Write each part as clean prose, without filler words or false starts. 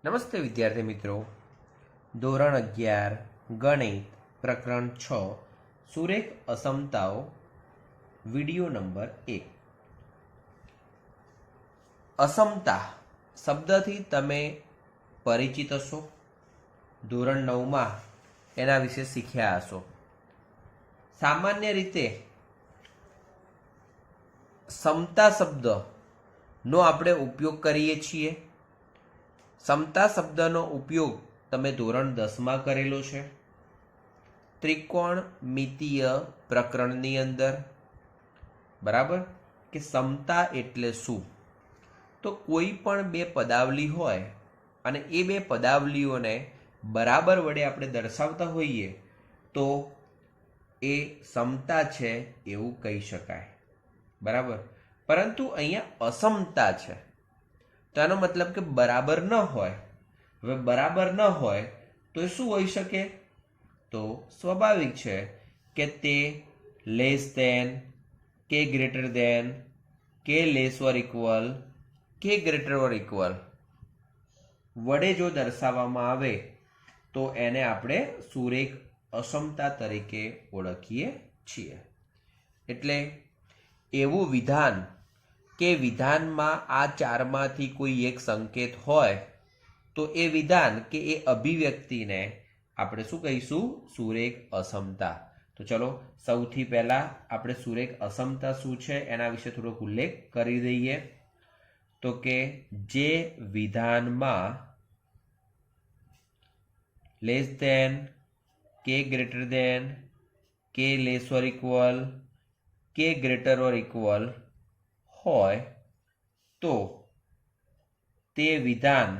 નમસ્તે વિદ્યાર્થી મિત્રો. ધોરણ 11 ગણિત પ્રકરણ 6 સુરેખ અસમતાઓ વિડિયો નંબર 1. અસમતા શબ્દથી તમે પરિચિત હશો. ધોરણ 9માં એના વિશે શીખ્યા હશો. સામાન્ય રીતે સમતા શબ્દનો આપણે ઉપયોગ કરીએ છીએ. સમતા શબ્દનો ઉપયોગ તમે ધોરણ 10માં કરેલો છે, ત્રિકોણમિતીય પ્રકરણની અંદર. બરાબર કે સમતા એટલે શું? તો કોઈ પણ બે પદાવલી હોય અને એ બે પદાવલીઓને બરાબર વડે આપણે દર્શાવતા હોઈએ તો એ સમતા છે એવું કહી શકાય. બરાબર. પરંતુ અહીંયા અસમતા છે તો એનો મતલબ કે બરાબર ન હોય. હવે બરાબર ન હોય તો એ શું હોઈ શકે? તો સ્વાભાવિક છે કે તે લેસ ધેન કે ગ્રેટર ધેન કે લેસ ઓર ઇક્વલ કે ગ્રેટર ઓર ઇક્વલ વડે જો દર્શાવવામાં આવે તો એને આપણે સુરેખ અસમતા તરીકે ઓળખીએ છીએ. એટલે એવું વિધાન કે વિધાનમાં આ ચારમાંથી કોઈ એક સંકેત હોય તો એ વિધાન કે એ અભિવ્યક્તિને આપણે શું કહીશું? સુરેખ અસમતા. તો ચલો સૌથી પહેલા આપણે સુરેખ અસમતા શું છે એના વિશે થોડોક ઉલ્લેખ કરી દઈએ. તો કે જે વિધાનમાં લેસ ધેન કે ગ્રેટર ધેન કે લેસ ઓર ઇક્વલ કે ગ્રેટર ઓર ઇક્વલ હોય તો તે વિધાન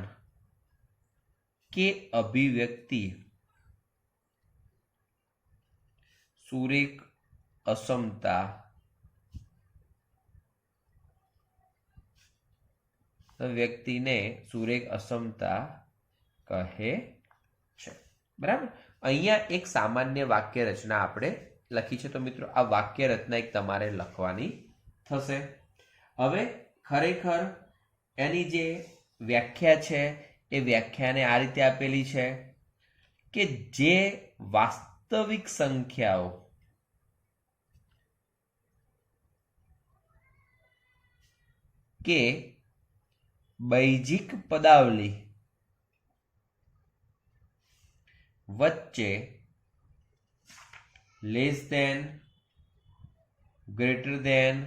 કે અભિવ્યક્તિ સુરેખ અસમતા વ્યક્તિને સુરેખ અસમતા કહે છે. બરાબર. અહીંયા એક સામાન્ય વાક્ય રચના આપણે લખી છે. તો મિત્રો આ વાક્ય રચના એક તમારે લખવાની થશે. હવે ખરેખર એની જે વ્યાખ્યા છે એ વ્યાખ્યાને આ રીતે આપેલી છે કે જે વાસ્તવિક સંખ્યાઓ કે બૈજિક પદાવલી વચ્ચે less than, greater than,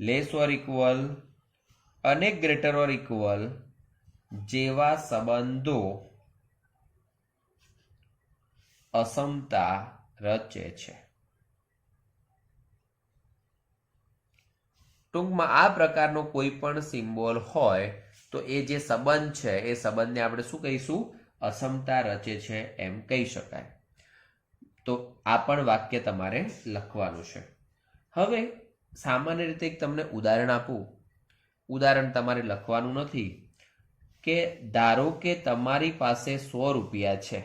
less or equal અને ગ્રેટર ઓર ઇક્વલ જેવા સંબંધો અસમતા રચે છે. ટૂંકમાં આ પ્રકારનો કોઈ પણ સિમ્બોલ હોય તો એ જે સંબંધ છે એ સંબંધને આપણે શું કહીશું? અસમતા રચે છે એમ કહી શકાય. તો આ પણ વાક્ય તમારે લખવાનું છે. હવે સામાન્ય રીતે એક તમને ઉદાહરણ આપું. ઉદાહરણ તમારે લખવાનું નથી. કે ધારો કે તમારી પાસે 100 રૂપિયા છે.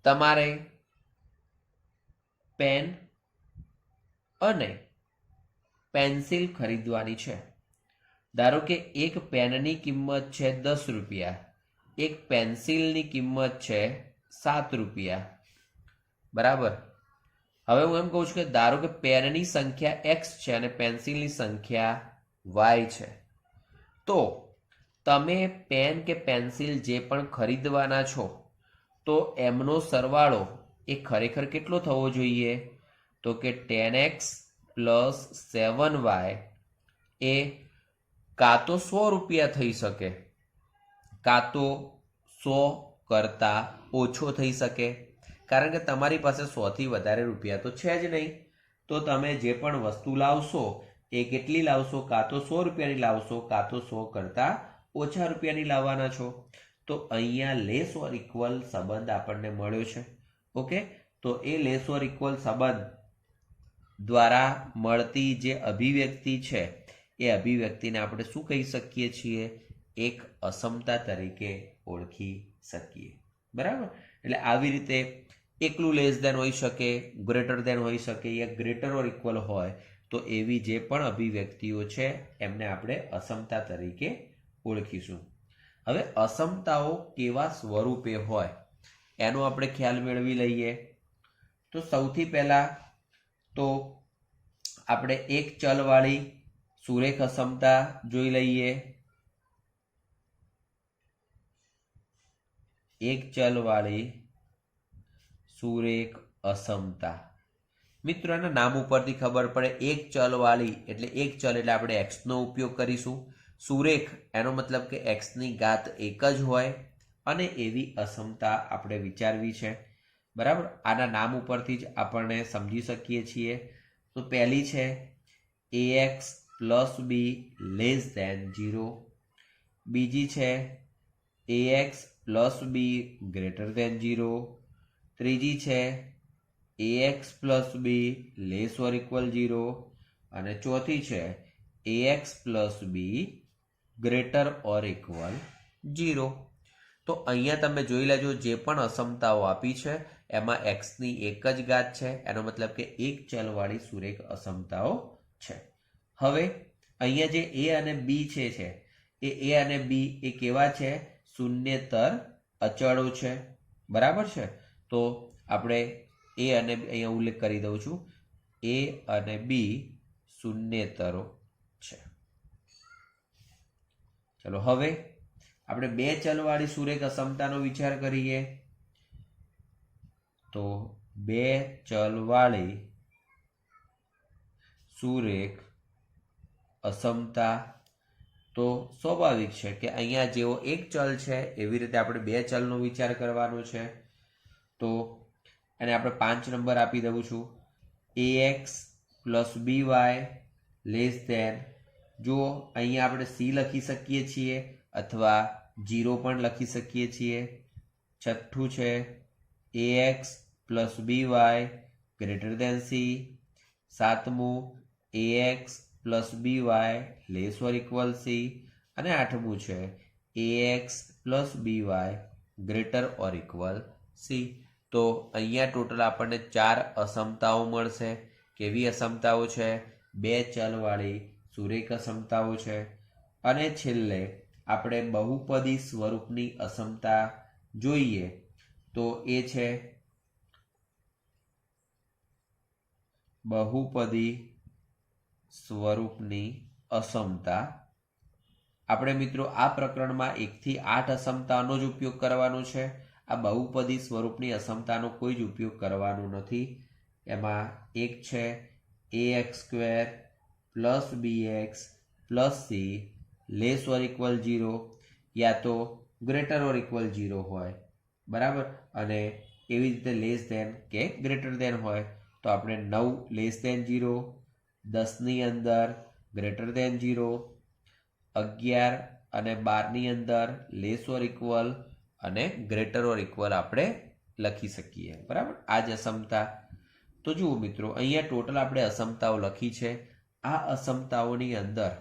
તમારે પેન અને પેન્સિલ ખરીદવાની છે. ધારો કે એક પેનની કિંમત છે 10 રૂપિયા, એક પેન્સિલની કિંમત છે 7 રૂપિયા. બરાબર. હવે હું એમ કહું છું કે ધારો કે પેનની સંખ્યા x છે અને પેન્સિલની સંખ્યા y છે. તો તમે પેન કે પેન્સિલ જે પણ ખરીદવાના છો તો એમનો સરવાળો એ ખરેખર કેટલો થવો જોઈએ? તો કે 10x પ્લસ 7y એ કાં તો 100 રૂપિયા થઈ શકે, કાં તો 100 કરતાં ઓછો થઈ શકે. કારણ કે તમારી પાસે 100થી વધારે રૂપિયા તો છે જ નહીં. તો તમે જે પણ વસ્તુ લાવશો એ કેટલી લાવશો? કાં તો 100 રૂપિયાની લાવશો, કાં તો 100 કરતાં ઓછા રૂપિયાની લાવવાના છો. તો અહીંયા લેસ ઓર ઇક્વલ સંબંધ આપણને મળ્યો છે. ઓકે. તો એ લેસ ઓર ઇક્વલ સંબંધ દ્વારા મળતી જે અભિવ્યક્તિ છે એ અભિવ્યક્તિને આપણે શું કહી શકીએ છીએ? એક અસમતા તરીકે ઓળખી શકીએ. બરાબર. એટલે આવી રીતે એકલું લેસ ધેન હોઈ શકે, ગ્રેટર ધેન હોઈ શકે, યા ગ્રેટર ઓર ઇક્વલ હોય તો એવી જે પણ અભિવ્યક્તિઓ છે એમને આપણે અસમતા તરીકે ઓળખીશું। હવે અસમતાઓ કેવા સ્વરૂપે હોય એનો આપણે ખ્યાલ મેળવી લઈએ। તો સૌથી પહેલા તો આપણે એક ચલવાળી સુરેખ અસમતા જોઈ લઈએ। એક ચલવાળી સુરેખ અસમતા, મિત્રો એના નામ ઉપરથી ખબર પડે, એક ચલવાળી એટલે એક ચલ એટલે આપણે x નો ઉપયોગ કરીશું। સુરેખ એનો મતલબ કે x ની ઘાત એક જ હોય અને એવી અસમતા આપણે વિચારવી છે, બરાબર। આના નામ ઉપરથી જ આપણને સમજી શકીએ છીએ। તો પહેલી છે ax plus b less than 0, બીજી છે ax plus b greater than 0, ત્રીજી છે ax plus b less or equal 0 અને ચોથી છે ax plus b greater or equal 0। તો અહીંયા તમે જોઈ લેજો, જે પણ અસમતાઓ આપી છે એમાં x ની એક જ ઘાત છે, એનો મતલબ કે એક ચલવાળી સુરેખ અસમતાઓ છે। હવે અહીંયા જે a અને b છે એ a અને b એ કેવા છે? શૂન્યેતર અચળો છે, બરાબર છે। તો આપણે a અને અહીંયા ઉલ્લેખ કરી દઉં છું, a અને b શૂન્યેતરો છે। ચલો હવે આપણે બે ચલવાળી સુરેખ અસમતાનો વિચાર કરીએ। તો બે ચલવાળી સુરેખ અસમતા, તો સ્વાભાવિક છે કે અહીંયા જેવો એક ચલ છે એવી રીતે આપણે બે ચલનો વિચાર કરવાનો છે। તો એને આપણે 5 નંબર આપી દઉં છું, ax plus by less than, જુઓ અહીંયા આપણે c લખી શકીએ છીએ અથવા 0 પણ લખી શકીએ છીએ। છઠ્ઠું છે ax plus by greater than c, સાતમું ax plus by less or equal c અને આઠમું છે ax plus by greater or equal c। તો અહીંયા ટોટલ આપણને 4 અસમતાઓ મળશે। કેવી અસમતાઓ છે? બે ચલવાળી સુરેખ અસમતાઓ છે। અને છેલ્લે આપણે બહુપદી સ્વરૂપની અસમતા જોઈએ તો એ છે બહુપદી સ્વરૂપની અસમતા। આપણે મિત્રો આ પ્રકરણમાં 1 થી 8 અસમતાનો જ ઉપયોગ કરવાનો છે। આ બહુપદી સ્વરૂપની અસમતાનો કોઈ જ ઉપયોગ કરવાનો નથી। એમાં એક છે ax² plus bx plus c less or equal 0 યા તો ગ્રેટર ઓર ઇક્વલ 0 હોય, બરાબર। અને એવી રીતે લેસ ધેન કે ગ્રેટર ધેન હોય તો આપણે 9 લેસ ધેન 0, 10 ની અંદર ગ્રેટર ધેન 0, 11 અને 12 ની અંદર લેસ ઓર ઇક્વલ અને ગ્રેટર ઓર ઇક્વલ આપણે લખી શકીએ, બરાબર। આ જ અસમતા। તો જુઓ મિત્રો, અહીંયા ટોટલ આપણે અસમતાઓ લખી છે। આ અસમતાઓની અંદર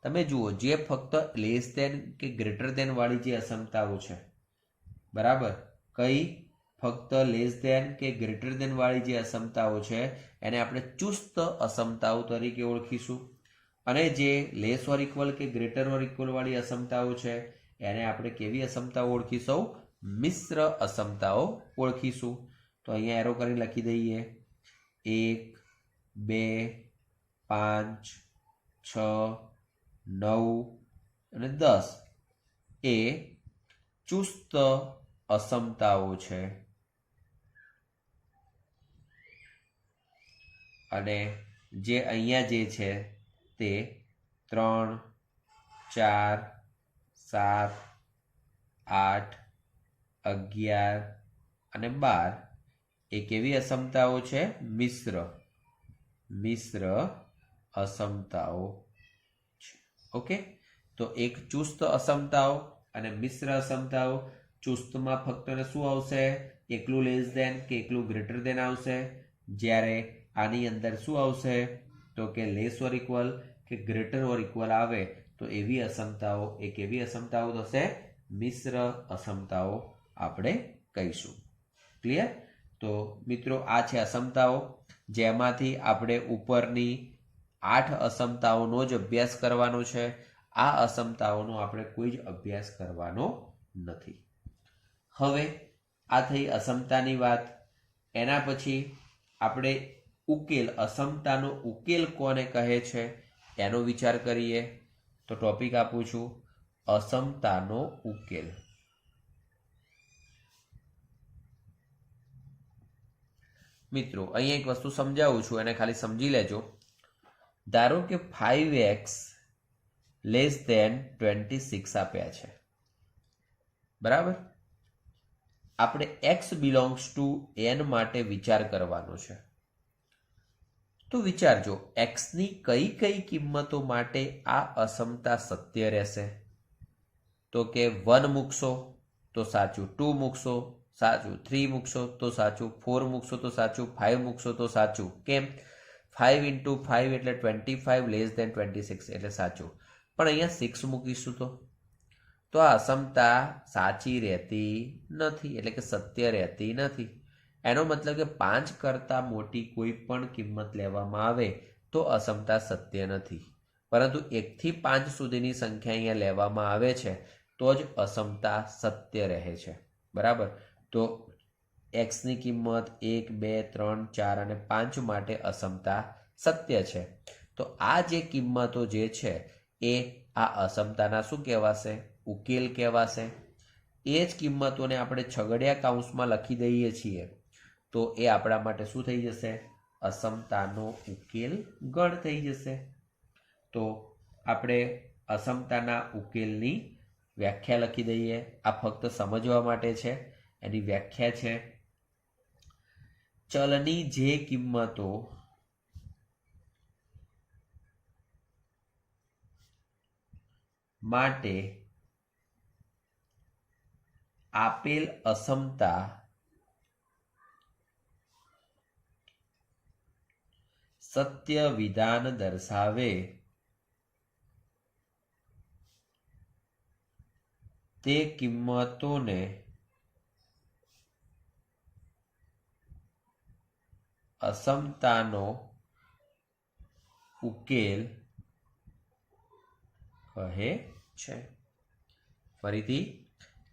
તમે જુઓ, જે ફક્ત લેસ ધેન કે ગ્રેટર ધેન વાળી જે અસમતાઓ છે, બરાબર, કઈ? ફક્ત લેસ ધેન કે ગ્રેટર ધેન વાળી જે અસમતાઓ છે એને આપણે ચુસ્ત અસમતાઓ તરીકે ઓળખીશું। અને જે લેસ ઓર ઇક્વલ કે ગ્રેટર ઓર ઇક્વલ વાળી અસમતાઓ છે એને આપણે કેવી અસમતાઓ ઓળખીશું? મિશ્ર અસમતાઓ ઓળખીશું। તો અહીંયા એરો કરી લખી દઈએ, 1, 2, 5, 6, 9 અને 10 એ ચુસ્ત અસમતાઓ છે। અને જે અહીંયા જે છે તે 3, 4, 7, 8, 11 અને 12 એ કેવી અસમતાઓ છે? મિશ્ર અસમતાઓ છે। ઓકે, તો એક ચુસ્ત અસમતાઓ અને મિશ્ર અસમતાઓ। ચુસ્તમાં ફક્ત શું આવશે? એકલું લેસ ધેન કે એકલું ગ્રેટર ધેન આવશે, જ્યારે આની અંદર શું આવશે? તો કે લેસ ઓર ઇક્વલ કે ગ્રેટર ઓર ઇક્વલ આવે તો એવી અસમતાઓ એ કેવી અસમતાઓ થશે? મિશ્ર અસમતાઓ આપણે કહીશું। ક્લિયર? તો મિત્રો આ છે અસમતાઓ, જેમાંથી આપણે ઉપરની 8 અસમતાઓનો જ અભ્યાસ કરવાનો છે। આ અસમતાઓનો આપણે કોઈ જ અભ્યાસ કરવાનો નથી. હવે આ થઈ અસમતાની વાત. એના પછી આપણે ઉકેલ, અસમતાનો ઉકેલ કોને કહે છે એનો વિચાર કરીએ. તો ટોપિક આપું છું, અસમતાનો ઉકેલ. મિત્રો અહીંયા એક વસ્તુ સમજાવું છું, એને ખાલી સમજી લેજો. ધારો કે 5x લેસ ધેન 26 આપ્યા છે, બરાબર. આપણે x બિલોંગ્સ ટુ n માટે વિચાર કરવાનો છે. તો વિચારજો, x ની કઈ કઈ કિંમતો માટે આ અસમતા સત્ય રહેશે. તો કે 1 મૂકશો તો સાચું, 2 મૂકશો સાચું, 3 મૂકશો તો સાચું, 4 મૂકશો તો સાચું, 5 મૂકશો તો સાચું. કેમ? 5 × 5 એટલે 25 લેસ ધેન 26 એટલે સાચું. પણ અહીંયા 6 મૂકીશું તો આ અસમતા સાચી રહેતી નથી, એટલે કે સત્ય રહેતી નથી. એનો મતલબ કે 5 કરતાં મોટી કોઈ પણ કિંમત લેવામાં આવે તો અસમતા સત્ય નથી, પરંતુ 1 થી 5 સુધીની સંખ્યા અહીંયા લેવામાં આવે છે તો જ અસમતા સત્ય રહે છે, બરાબર. તો x ની કિંમત 1, 2, 3, 4 અને 5 માટે અસમતા સત્ય છે. તો આ જે કિંમતો જે છે એ આ અસમતાના શું કહેવાશે? ઉકેલ કહેવાશે. એ જ કિંમતોને આપણે છગડિયા કૌંસમાં લખી દઈએ છીએ તો એ આપણા માટે શું થઈ જશે? અસમતાનો ઉકેલ ગણ થઈ જશે. તો આપણે અસમતાના ઉકેલની વ્યાખ્યા લખી દઈએ. આ ફક્ત સમજવા માટે છે. એની વ્યાખ્યા છે, ચલની જે કિંમતો માટે આપેલ અસમતા સત્ય વિધાન દર્શાવે તે કિંમતોને અસમતાનો ઉકેલ કહે છે. ફરીથી,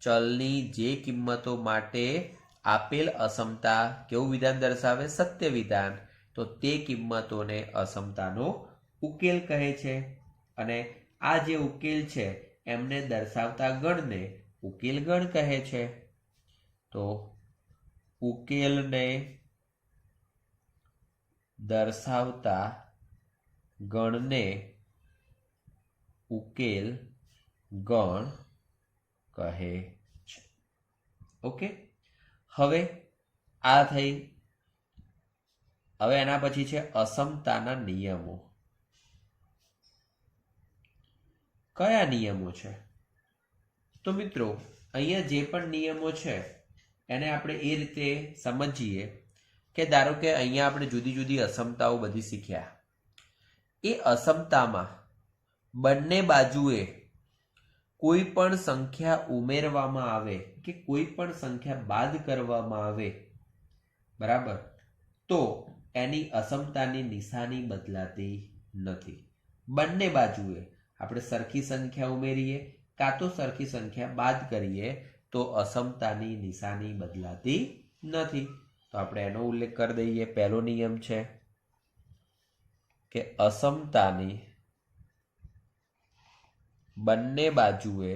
ચલની જે કિંમતો માટે આપેલ અસમતા કેવું વિધાન દર્શાવે? સત્ય વિધાન. તો તે કિંમતોને અસમતાનો ઉકેલ કહે છે. અને આ જે ઉકેલ છે એમને દર્શાવતા ગણને ઉકેલ ગણ કહે છે. તો ઉકેલને દર્શાવતા ગણને ઉકેલ ગણ કહે છે. ઓકે, હવે આ થઈ. હવે એના પછી છે અસમતાના નિયમો. કયા નિયમો છે? તો મિત્રો અહીંયા જે પણ નિયમો છે એને આપણે એ રીતે સમજીએ કે ધારો કે અહીંયા આપણે જુદી જુદી અસમતાઓ બધી શીખ્યા. એ અસમતામાં બંને બાજુએ કોઈ પણ સંખ્યા ઉમેરવામાં આવે કે કોઈ પણ સંખ્યા બાદ કરવામાં આવે, બરાબર, તો એની અસમતાની નિશાની બદલાતી નથી. બંને બાજુએ આપણે સરખી સંખ્યા ઉમેરીએ કાં તો સરખી સંખ્યા બાદ કરીએ તો અસમતાની નિશાની બદલાતી નથી. તો આપણે એનો ઉલ્લેખ કરી દઈએ. પહેલો નિયમ છે કે અસમતાની બંને બાજુએ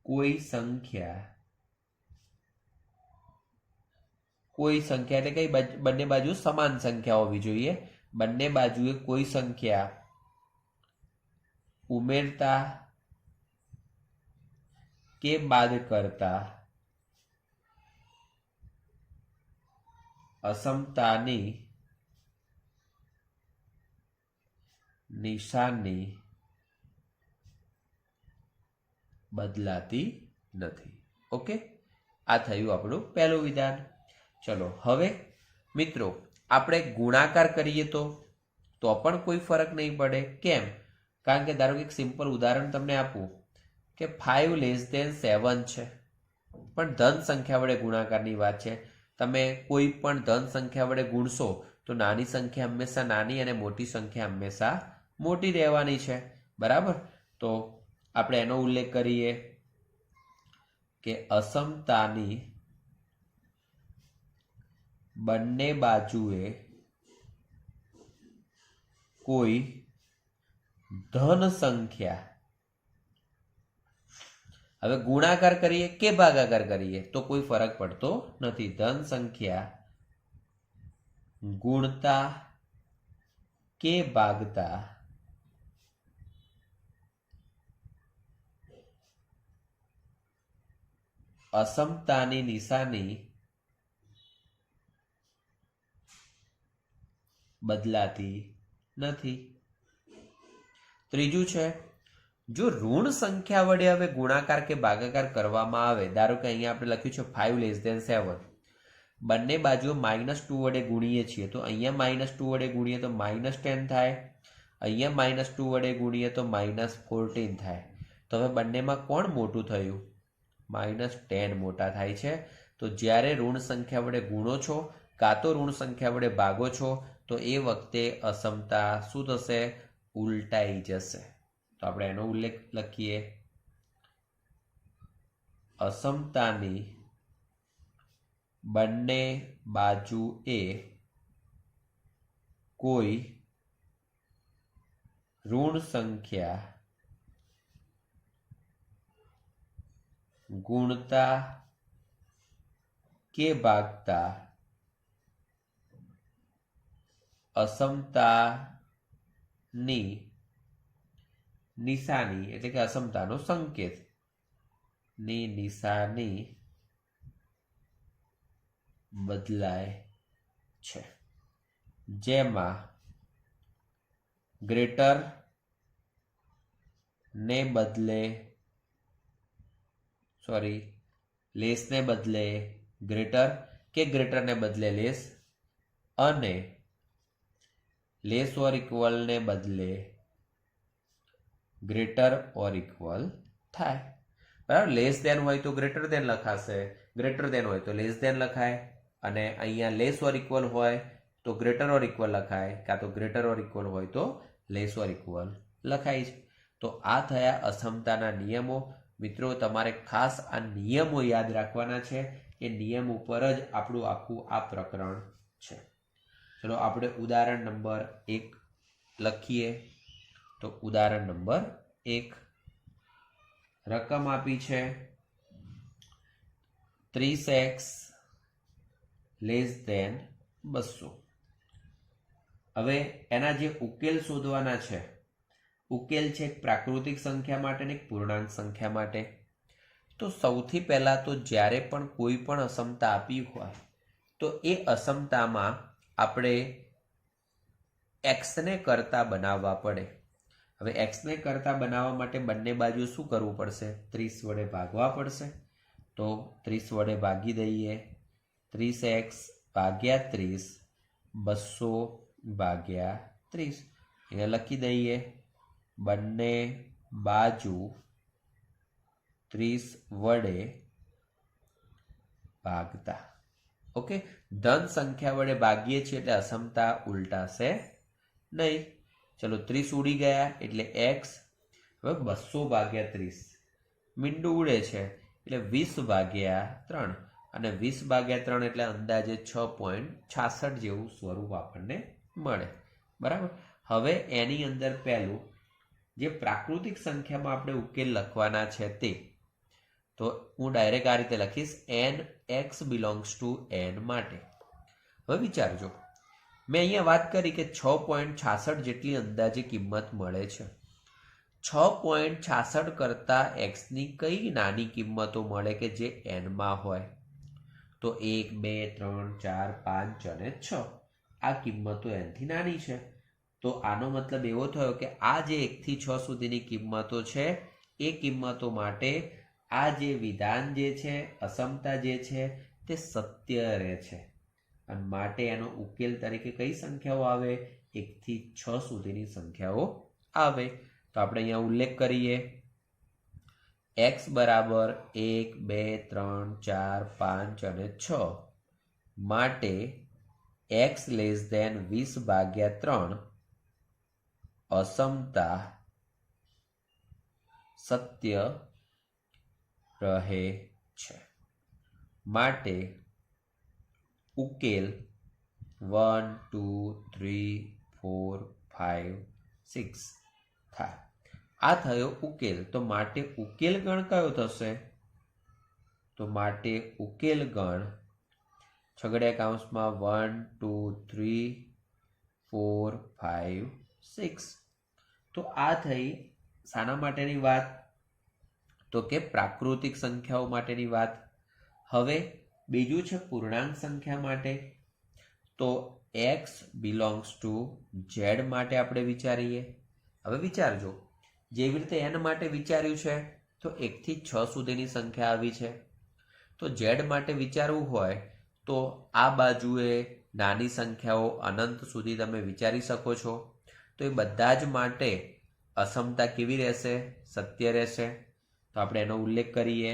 કોઈ સંખ્યા એટલે કઈ? બંને બાજુ સમાન સંખ્યા હોવી જોઈએ. બંને બાજુએ કોઈ સંખ્યા ઉમેરતા કે બાદ કરતા અસમતાની નિશાની બદલાતી નથી. ઓકે, આ થયું આપણું પહેલું વિધાન. ચલો હવે મિત્રો આપણે ગુણાકાર કરીએ તો પણ કોઈ ફરક નહીં પડે. કેમ? કારણ કે ધારો કે એક સિમ્પલ ઉદાહરણ તમને આપું કે 5 લેસ ધેન 7 છે, પણ ધન સંખ્યા વડે ગુણાકારની વાત છે. તમે કોઈ પણ ધન સંખ્યા વડે ગુણશો તો નાની સંખ્યા હંમેશા નાની અને મોટી સંખ્યા હંમેશા મોટી રહેવાની છે, બરાબર। તો આપણે એનો ઉલ્લેખ કરીએ કે અસમતાની બંને બાજુએ કોઈ ધન સંખ્યા, હવે ગુણાકાર કરીએ કે ભાગાકાર કરીએ તો કોઈ ફરક પડતો નથી, ધન સંખ્યા ગુણતા કે ભાગતા અસમતાની નિશાની બદલાતી નથી। ત્રીજું છે, જો ઋણ સંખ્યા વડે હવે ગુણાકાર કે ભાગાકાર કરવામાં આવે, ધારો કે અહીંયા આપણે લખ્યું છે 5 લેસ ધેન 7, બંને બાજુ -2 વડે ગુણીએ છીએ તો અહીંયા -2 વડે ગુણીએ તો -10 થાય, અહીંયા -2 વડે ગુણીએ તો -14 થાય। તો હવે બંનેમાં કોણ મોટું થયું? -10 મોટા થાય છે। તો જ્યારે ઋણ સંખ્યા વડે ગુણો છો કાં તો ઋણ સંખ્યા વડે ભાગો છો તો એ વખતે અસમતા શું થશે? ઉલટાઈ જશે। તો આપણે એનો ઉલ્લેખ લખીએ, અસમતાની બંને બાજુએ કોઈ ઋણ સંખ્યા ગુણતા કે ભાગતા અસમતાની નિશાની એટલે કે અસમતાનો સંકેત ની નિશાની બદલાય છે, જેમાં ગ્રેટર ને બદલે લેસ ને બદલે ગ્રેટર કે ગ્રેટર ને બદલે લેસ અને લેસ ઓર ઇક્વલ ને બદલે ગ્રેટર ઓર ઇક્વલ થાય, બરાબર। લેસ ધેન હોય તો ગ્રેટર ધેન લખાશે, ગ્રેટર ધેન હોય તો લેસ ધેન લખાય, અને અહીંયા લેસ ઓર ઇક્વલ હોય તો ગ્રેટર ઓર ઇક્વલ લખાય, કાં તો ગ્રેટર ઓર ઇક્વલ હોય તો લેસ ઓર ઇક્વલ લખાય છે। તો આ થયા અસમતાના નિયમો। મિત્રો તમારે ખાસ આ નિયમો યાદ રાખવાના છે, એ નિયમ ઉપર જ આપણું આખું આ પ્રકરણ છે। ચલો આપણે ઉદાહરણ નંબર 1 લખીએ। તો ઉદાહરણ નંબર 1, રકમ આપી છે 30x લેસ ધેન 200। હવે એના જે ઉકેલ શોધવાના છે, ઉકેલ છે એક પ્રાકૃતિક સંખ્યા માટે અને એક પૂર્ણાંક સંખ્યા માટે। તો સૌથી પહેલા તો જ્યારે પણ કોઈ પણ અસમતા આપી હોય તો એ અસમતામાં આપણે x ને કરતા બનાવવા પડે। હવે x ને કરતા બનાવવા માટે બંને બાજુ શું કરવું પડશે? 30 વડે ભાગવા પડશે। તો 30 વડે ભાગી દઈએ, 30x ભાગ્યા 30 200 ભાગ્યા 30, એને લખી દઈએ, બંને બાજુ 30 વડે ભાગતા। ઓકે, ધન સંખ્યા વડે ભાગીએ છીએ એટલે અસમતા ઉલટાશે નહીં। ચલો 30 ઉડી ગયા એટલે x, હવે 200 ભાગ્યા 30 મીંડું ઉડે છે એટલે 20 ભાગ્યા 3, અને 20 ભાગ્યા 3 એટલે અંદાજે 6.66 જેવું સ્વરૂપ આપણને મળે, બરાબર। હવે એની અંદર પહેલું જે પ્રાકૃતિક સંખ્યામાં આપણે ઉકેલ લખવાના છે તે, તો હું ડાયરેક્ટ આ રીતે લખીશ, n x belongs to n માટે। હવે વિચારજો, મેં અહીંયા વાત કરી કે 6.66 જેટલી અંદાજે કિંમત મળે છે। 6.66 કરતાં એક્સની કઈ નાની કિંમતો મળે કે જે એનમાં હોય? તો 1, 2, 3, 4, 5 અને 6 આ કિંમતો એનથી નાની છે। તો આનો મતલબ એવો થયો કે આ જે 1 થી 6 સુધીની કિંમતો છે એ કિંમતો માટે આ જે વિધાન જે છે, અસમતા જે છે તે સત્ય રહે છે, અને માટે એનો ઉકેલ તરીકે કઈ સંખ્યાઓ આવે? 1 થી 6 સુધીની સંખ્યાઓ આવે। તો આપણે અહીંયા ઉલ્લેખ કરીએ, x બરાબર 1, 2, 3, 4, 5 અને 6 માટે x લેસ ધેન 20/3 અસમતા સત્ય રહે છે. માટે ઉકેલ 1 2 3 4 5 6 થાય. આ થયો ઉકેલ. તો માટે ઉકેલ ગણ કયો થશે? તો માટે ઉકેલ ગણ છગડીયા કૌંસમાં 1 2 3 4 5 6. તો આ થઈ શાના માટેની વાત? તો કે પ્રાકૃતિક સંખ્યાઓ માટેની વાત. હવે બીજું છે પૂર્ણાંક સંખ્યા માટે. તો x બિલોંગ્સ ટુ z માટે આપણે વિચારીએ. હવે વિચારજો, જેવી રીતે n માટે વિચાર્યું છે તો 1 થી 6 સુધીની સંખ્યા આવી છે. તો z માટે વિચારવું હોય તો આ બાજુએ નાની સંખ્યાઓ અનંત સુધી તમે વિચારી શકો છો. તો એ બધા જ માટે અસમતા કેવી રહેશે? સત્ય રહેશે. તો આપણે એનો ઉલ્લેખ કરીએ.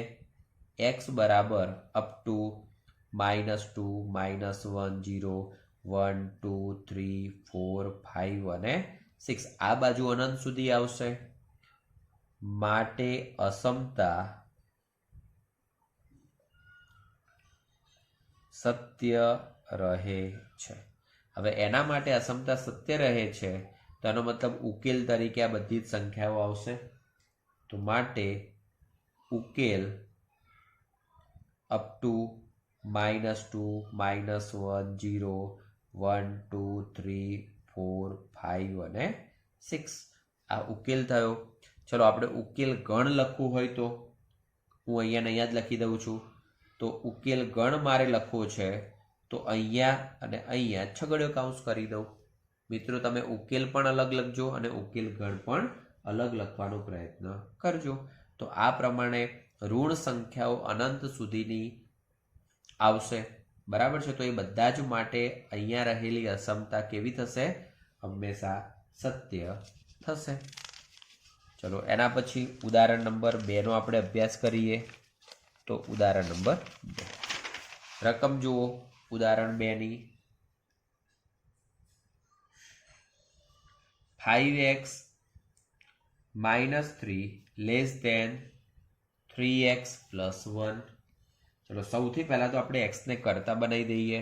x બરાબર અપ ટુ -2 -1 0 1 2 3 4 5 અને 6 આ બાજુ અનંત સુધી આવશે. માટે અસમતા સત્ય રહે છે. હવે એના માટે અસમતા સત્ય રહે છે તો એનો મતલબ ઉકેલ તરીકે આ બધી જ સંખ્યાઓ આવશે. તો માટે ઉકેલ અપ ટુ -2 -1 0 1 2 3 4 5 અને 6 આ ઉકેલ થયો. ચલો આપણે ઉકેલ ગણ લખવું હોય તો હું અહીંયા જ લખી દઉં છું. તો ઉકેલ ગણ મારે લખવો છે તો અહીંયા અને અહીંયા છગડીયો કૌંસ કરી દઉં. મિત્રો તમે ઉકેલ પણ અલગ લખજો અને ઉકેલ ગણ પણ અલગ લખવાનો પ્રયત્ન કરજો. તો આ પ્રમાણે ઋણ સંખ્યાઓ અનંત સુધીની આવશે. બરાબર છે. તો એ બધા જ માટે અહીંયા રહેલી અસમતા કેવી થશે? હંમેશા સત્ય થશે. ચલો એના પછી ઉદાહરણ નંબર 2 નો આપણે અભ્યાસ કરીએ. તો ઉદાહરણ નંબર 2 રકમ જુઓ. ઉદાહરણ 2 ની 5x - 3 લેસ ધેન 3x + 1. ચલો સૌથી પહેલા તો આપણે x ને કરતા બનાવી દઈએ.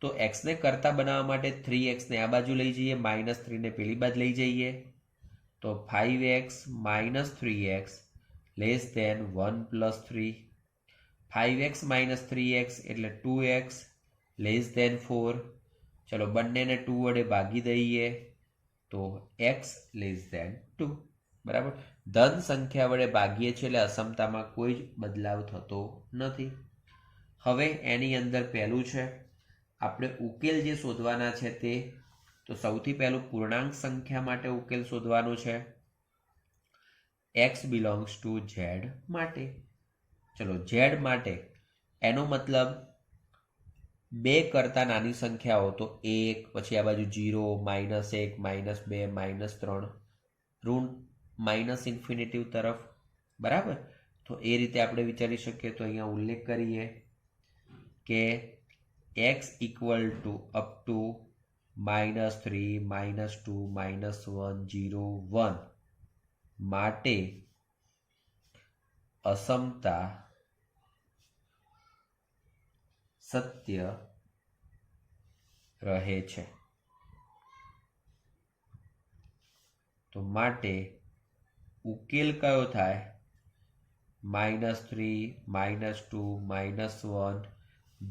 તો x ને કરતા બનાવવા માટે 3x ને આ બાજુ લઈ જઈએ, -3 ને પેલી બાજુ લઈ જઈએ. તો 5x - 3x less than 1 + 3. 5x - 3x એટલે 2x લેસ ધેન 4. ચલો બંનેને 2 વડે ભાગી દઈએ તો x લેસ ધેન 2. બરાબર. ધન સંખ્યા વડે ભાગીએ છીએ એટલે અસમતામાં કોઈ જ બદલાવ થતો નથી. હવે એની અંદર પહેલું છે આપણે ઉકેલ જે શોધવાના છે તે. તો સૌથી પહેલું પૂર્ણાંક સંખ્યા માટે ઉકેલ શોધવાનું છે. x બિલોંગ્સ ટુ z માટે. ચલો z માટે એનો મતલબ 2 કરતા નાની સંખ્યાઓ તો 1, પછી આ બાજુ 0 -1 -2 -3 ઋણ માઇનસ ઇન્ફિનિટિવ તરફ. બરાબર. તો એ રીતે આપણે વિચારી શકીએ. તો અહીંયા ઉલ્લેખ કરીએ કે x equal to up to -3 -2 -1 0 1 માટે અસમતા સત્ય રહે છે. તો માટે ઉકેલ કયો થાય? -3 -2 -1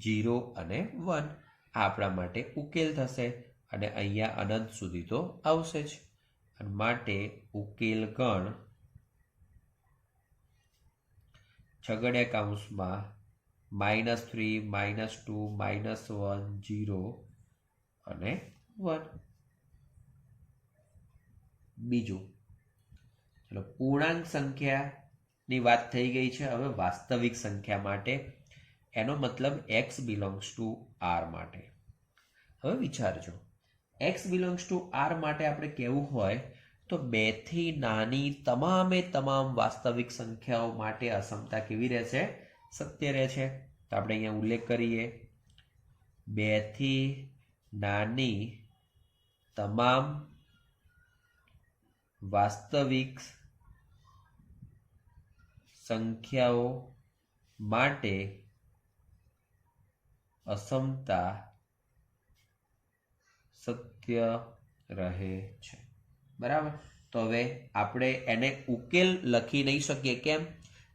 0 અને 1 આપણા માટે ઉકેલ થશે. અને અહીંયા અનંત સુધી તો આવશે જ. અને માટે ઉકેલ ગણ છગડીયા કૌંસમાં -3 -2 -1 0 અને 1. બીજું ચલો પૂર્ણાંક સંખ્યાની વાત થઈ ગઈ છે. હવે વાસ્તવિક સંખ્યા માટે એનો મતલબ x બિલોંગ્સ ટુ r માટે. હવે વિચારજો, x બિલોંગ્સ ટુ r માટે આપણે કહેવું હોય તો 2 થી નાની તમામે તમામ વાસ્તવિક સંખ્યાઓ માટે અસમતા કેવી રહેશે? સત્ય રહે છે. તો આપણે અહીંયા ઉલ્લેખ કરીએ 2 થી નાની તમામ વાસ્તવિક સંખ્યાઓ માટે અસમતા સત્ય રહે છે. બરાબર. તો હવે આપણે એને ઉકેલ લખી નહીં શકીએ. કેમ?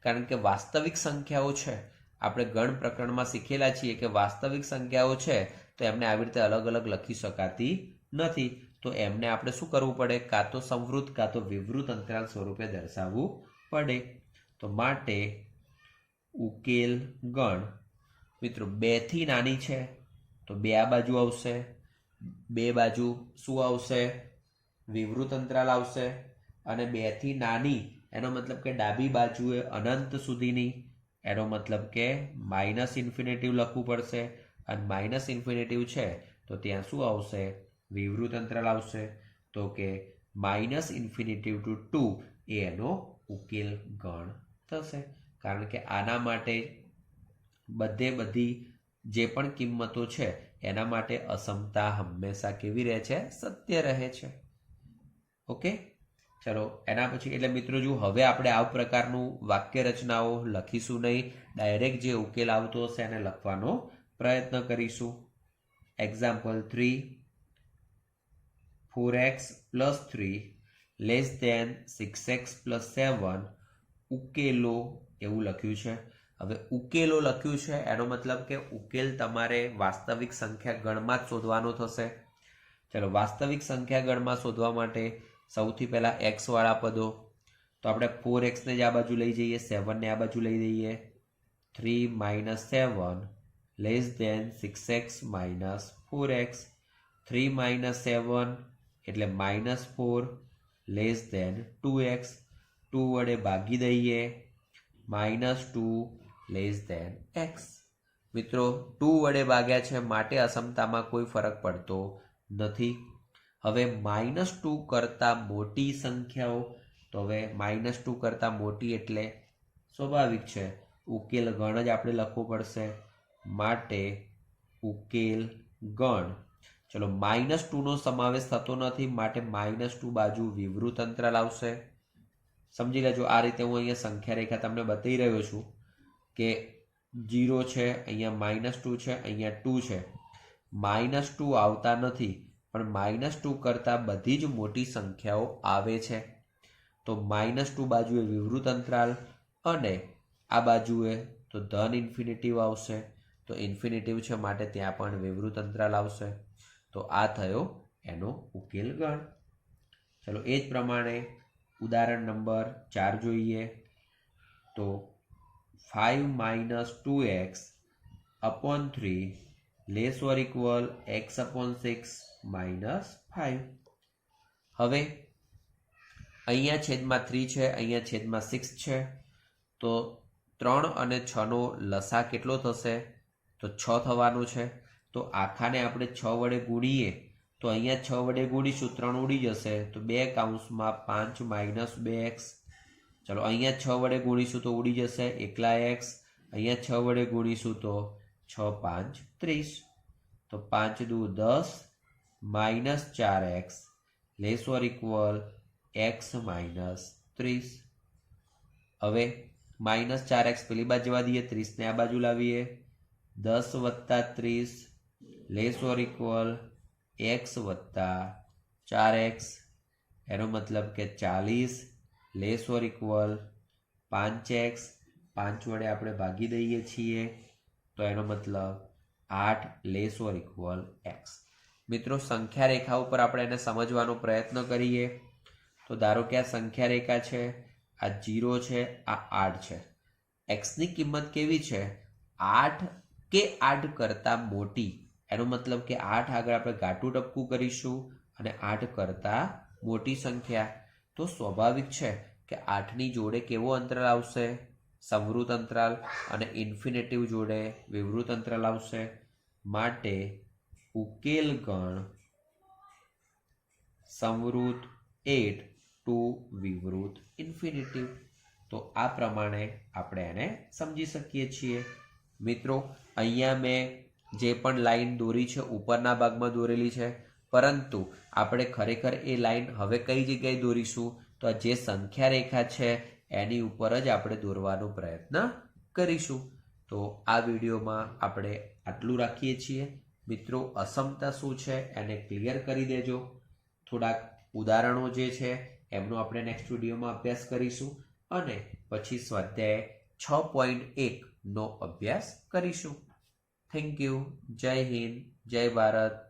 કારણ કે વાસ્તવિક સંખ્યાઓ છે, આપણે ગણ પ્રકરણમાં શીખેલા છીએ કે વાસ્તવિક સંખ્યાઓ છે તો એમને આવી રીતે અલગ અલગ લખી શકાતી નથી. તો એમને આપણે શું કરવું પડે? કાં તો સંવૃત કાં તો વિવૃત અંતરાલ સ્વરૂપે દર્શાવવું પડે. તો માટે ઉકેલ ગણ મિત્રો 2 થી નાની છે તો 2 આ બાજુ આવશે, 2 બાજુ શું આવશે? વિવૃત અંતરાલ આવશે. અને 2 થી નાની એનો મતલબ કે ડાબી બાજુએ અનંત સુધીની, એનો મતલબ કે માઇનસ ઇન્ફિનિટિવ લખવું પડશે. અને માઇનસ ઇન્ફિનિટિવ છે તો ત્યાં શું આવશે? વિવૃત અંતરાલ આવશે. તો કે માઇનસ ઇન્ફિનિટિવ ટુ 2 એ એનો ઉકેલ ગણ થશે. કારણ કે આના માટે બધી જે પણ કિંમતો છે એના માટે અસમતા હંમેશા કેવી રહે છે? સત્ય રહે છે. ઓકે, ચલો એના પછી એટલે મિત્રો જો હવે આપણે આ પ્રકારનું વાક્ય રચનાઓ લખીશું નહીં, ડાયરેક્ટ જે ઉકેલ આવતો હશે એને લખવાનો પ્રયત્ન કરીશું. એક્ઝામ્પલ 3, 4x + 3 < 6x + 7 ઉકેલો એવું લખ્યું છે. હવે ઉકેલો લખ્યું છે એનો મતલબ કે ઉકેલ તમારે વાસ્તવિક સંખ્યા ગણમાં જ શોધવાનો થશે. ચલો વાસ્તવિક સંખ્યા ગણમાં શોધવા માટે સૌથી પહેલા x વાળા પદો, તો આપણે 4x ને જ આ બાજુ લઈ જઈએ, 7 ને આ બાજુ લઈ દઈએ. 3 - 7 < 6x - 4x. 3 - 7 એટલે -4 < 2x. 2 વડે ભાગી દઈએ, -2 < x. મિત્રો 2 વડે ભાગ્યા છે માટે અસમતામાં કોઈ ફરક પડતો નથી. હવે -2 કરતાં મોટી સંખ્યાઓ, તો હવે -2 કરતાં મોટી એટલે સ્વાભાવિક છે ઉકેલ ગણ જ આપણે લખવો પડશે. માટે ઉકેલ ગણ, ચલો -2 નો સમાવેશ થતો નથી માટે -2 બાજુ વિવૃત અંતરાલ આવશે. સમજી લેજો. આ રીતે હું અહીંયા સંખ્યા રેખા તમને બતાવી રહ્યો છું કે 0 છે, અહીંયા -2 છે, અહીંયા 2 છે. -2 આવતા નથી પણ -2 કરતાં બધી જ મોટી સંખ્યાઓ આવે છે. તો -2 બાજુએ વિવૃત અંતરાલ અને આ બાજુએ તો ધન ઇન્ફિનિટિવ આવશે. તો ઇન્ફિનિટિવ છે માટે ત્યાં પણ વિવૃત અંતરાલ આવશે. તો આ થયો એનો ઉકેલ ગણ. ચલો એ જ પ્રમાણે ઉદાહરણ નંબર 4 જોઈએ. તો 5 - 2x / 3 < x/6 - 5. હવે અહીંયા છેદમાં 3 છે, અહીંયા છેદમાં 6 છે. તો 3 અને 6 નો લસા કેટલો થશે? તો 6 થવાનું છે. તો આખાને આપણે 6 વડે ગુણીએ તો અહીંયા 6 વડે ગુણીશું 3 ઉડી જશે તો 2 કૌંસમાં 5 - 2x. ચલો અહીંયા 6 વડે ગુણીશું તો ઉડી જશે એકલા x. અહીંયા 6 વડે ગુણીશું તો 6 × 5 = 30. તો 5 × 2 = 10 - 4x < x - 30. હવે -4x પેલી બાજુ જવા દઈએ, 30 ને આ બાજુ લાવીએ. 10 + 30 < x + 4x. એનો મતલબ કે 40 < 5x. 5 વડે આપણે ભાગી દઈએ છીએ તો એનો મતલબ 8 < x. મિત્રો સંખ્યા રેખા ઉપર આપણે એને સમજવાનો પ્રયત્ન કરીએ. તો ધારો કે આ સંખ્યા રેખા છે, આ 0 છે, આ 8 છે. એક્સની કિંમત કેવી છે? 8 કે 8 કરતાં મોટી. એનો મતલબ કે 8 આગળ આપણે ઘાટું ટપકું કરીશું અને 8 કરતાં મોટી સંખ્યા. તો સ્વાભાવિક છે કે 8ની જોડે કેવો અંતરાલ આવશે? સંવૃત અંતરાલ. અને ઇન્ફિનિટિવ જોડે વિવૃત અંતરાલ આવશે. માટે ઉકેલ ગણ સંવૃત 8 ટુ વિવૃત ઇન્ફિનિટિવ. તો આ પ્રમાણે આપણે એને સમજી શકીએ છીએ. મિત્રો અહીંયા મેં જે પણ લાઈન દોરી છે ઉપરના ભાગમાં દોરેલી છે, પરંતુ આપણે ખરેખર એ લાઈન હવે કઈ જગ્યાએ દોરીશું? તો આ જે સંખ્યા રેખા છે એની ઉપર જ આપણે દોરવાનો પ્રયત્ન કરીશું. તો આ વિડીયોમાં આપણે આટલું રાખીએ છીએ. મિત્રો, અસમતા શું છે એને ક્લિયર કરી દેજો. થોડાક ઉદાહરણો જે છે એમનો આપણે નેક્સ્ટ વિડીયોમાં અભ્યાસ કરીશું અને પછી સ્વાધ્યાય 6.1 નો અભ્યાસ કરીશું. Thank you. જય હિન્દ, જય ભારત.